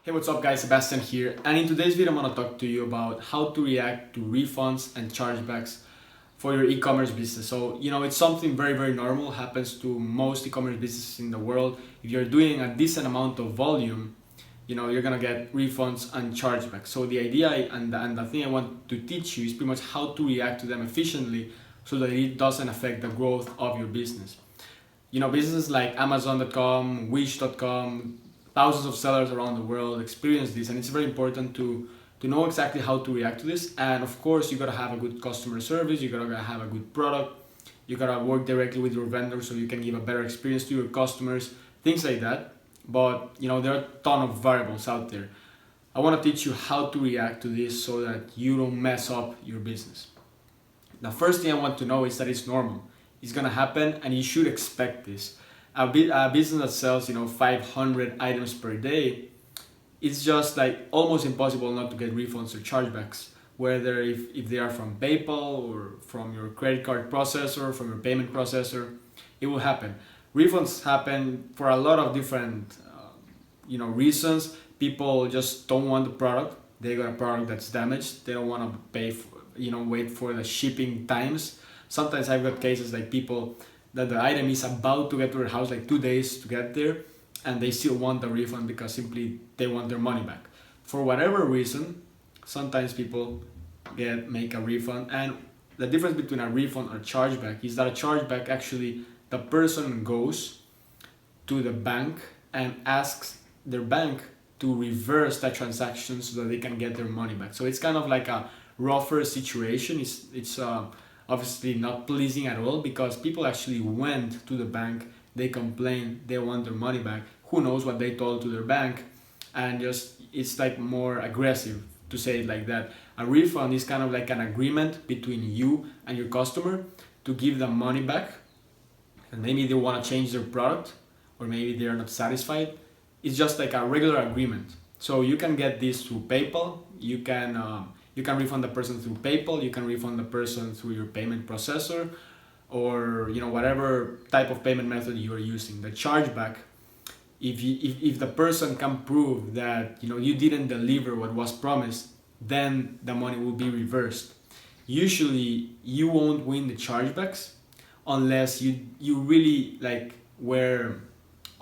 Hey, what's up guys, Sebastian here, and in today's video I'm going to talk to you about how to react to refunds and chargebacks for your e-commerce business. So, it's something very normal, happens to most e-commerce businesses in the world. If you're doing a decent amount of volume, you're going to get refunds and chargebacks. So the idea and the thing I want to teach you is pretty much how to react to them efficiently so that it doesn't affect the growth of your business. Businesses like Amazon.com, Wish.com, thousands of sellers around the world experience this, and it's very important to know exactly how to react to this. And of course, you gotta have a good customer service, you gotta have a good product, you gotta work directly with your vendors so you can give a better experience to your customers, things like that. But there are a ton of variables out there. I want to teach you how to react to this so that you don't mess up your business. The first thing I want to know is that it's normal. It's gonna happen, and you should expect this. A business that sells 500 items per day, it's just like almost impossible not to get refunds or chargebacks, whether if they are from PayPal or from your credit card processor, from your payment processor. It will happen. Refunds happen for a lot of different reasons. People just don't want the product. They got a product that's damaged, they don't want to pay for, wait for the shipping times. Sometimes I've got cases like people that the item is about to get to their house, like 2 days to get there, and they still want the refund because simply they want their money back. For whatever reason, sometimes people make a refund, and the difference between a refund or a chargeback is that a chargeback, actually the person goes to the bank and asks their bank to reverse that transaction so that they can get their money back. So it's kind of like a rougher situation. It's obviously not pleasing at all, because people actually went to the bank, they complained, they want their money back. Who knows what they told to their bank, and just it's like more aggressive to say it like that. A refund is kind of like an agreement between you and your customer to give them money back, and maybe they want to change their product, or maybe they're not satisfied. It's just like a regular agreement. So you can get this through PayPal. You can refund the person through PayPal, you can refund the person through your payment processor, or whatever type of payment method you are using. The chargeback, if the person can prove that you didn't deliver what was promised, then the money will be reversed. Usually you won't win the chargebacks unless you really were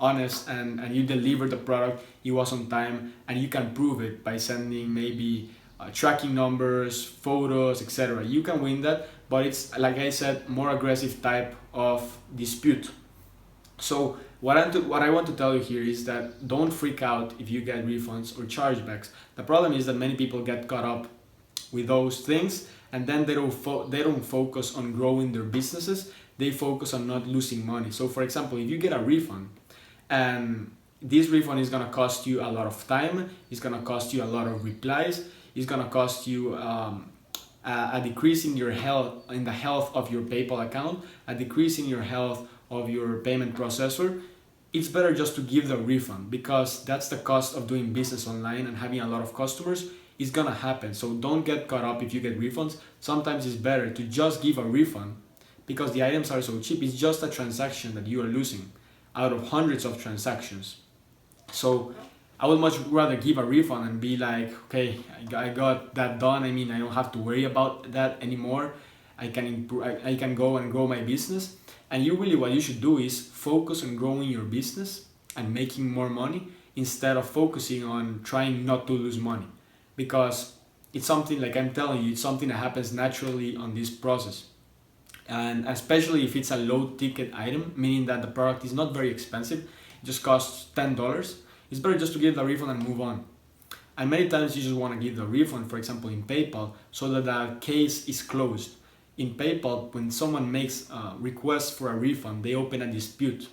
honest and you delivered the product, it was on time, and you can prove it by sending maybe tracking numbers, photos, etc. You can win that, but it's, like I said, more aggressive type of dispute. So what I want to tell you here is that don't freak out if you get refunds or chargebacks. The problem is that many people get caught up with those things, and then they don't focus on growing their businesses. They focus on not losing money. So for example, if you get a refund, and this refund is gonna cost you a lot of time, it's gonna cost you a lot of replies, it's gonna cost you a decrease in your health, in the health of your PayPal account, a decrease in your health of your payment processor. It's better just to give the refund, because that's the cost of doing business online and having a lot of customers. It's gonna happen. So don't get caught up if you get refunds. Sometimes it's better to just give a refund, because the items are so cheap. It's just a transaction that you are losing out of hundreds of transactions. So I would much rather give a refund and be like, okay, I got that done. I mean, I don't have to worry about that anymore. I can improve, I can go and grow my business. And what you should do is focus on growing your business and making more money, instead of focusing on trying not to lose money. Because it's something, like I'm telling you, it's something that happens naturally on this process. And especially if it's a low ticket item, meaning that the product is not very expensive, it just costs $10, it's better just to give the refund and move on. And many times you just want to give the refund, for example in PayPal, so that the case is closed. In PayPal, when someone makes a request for a refund, they open a dispute.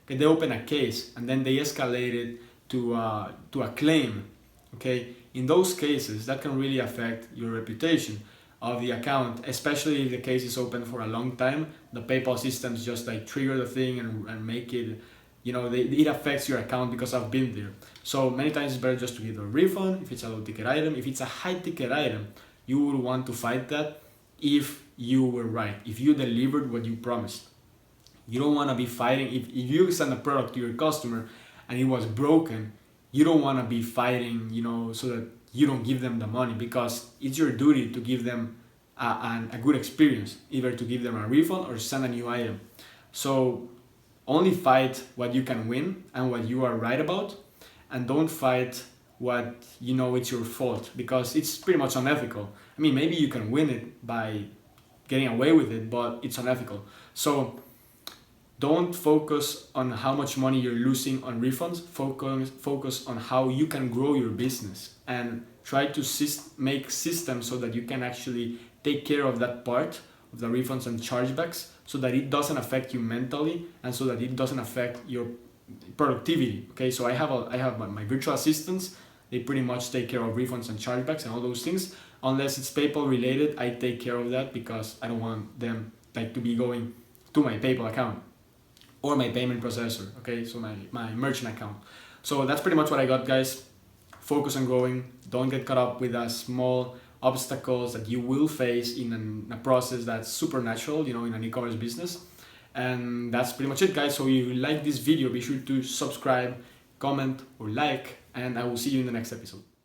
Okay, they open a case, and then they escalate it to a claim. Okay, in those cases, that can really affect your reputation of the account, especially if the case is open for a long time. The PayPal systems just trigger the thing and make it, it affects your account, because I've been there. So many times it's better just to give a refund if it's a low ticket item. If it's a high ticket item, you would want to fight that if you were right, if you delivered what you promised. You don't want to be fighting. If you send a product to your customer and it was broken, you don't want to be fighting, so that you don't give them the money, because it's your duty to give them a good experience, either to give them a refund or send a new item. So only fight what you can win and what you are right about, and don't fight what it's your fault, because it's pretty much unethical. I mean, maybe you can win it by getting away with it, but it's unethical. So don't focus on how much money you're losing on refunds. Focus on how you can grow your business, and try to make systems so that you can actually take care of that part of the refunds and chargebacks, so that it doesn't affect you mentally, and so that it doesn't affect your productivity. Okay, so I have my virtual assistants. They pretty much take care of refunds and chargebacks and all those things. Unless it's PayPal related, I take care of that, because I don't want them to be going to my PayPal account or my payment processor. Okay, so my merchant account. So that's pretty much what I got, guys. Focus on growing. Don't get caught up with small obstacles that you will face in a process that's supernatural, in an e-commerce business. And that's pretty much it, guys. So if you like this video, be sure to subscribe, comment, or like, and I will see you in the next episode.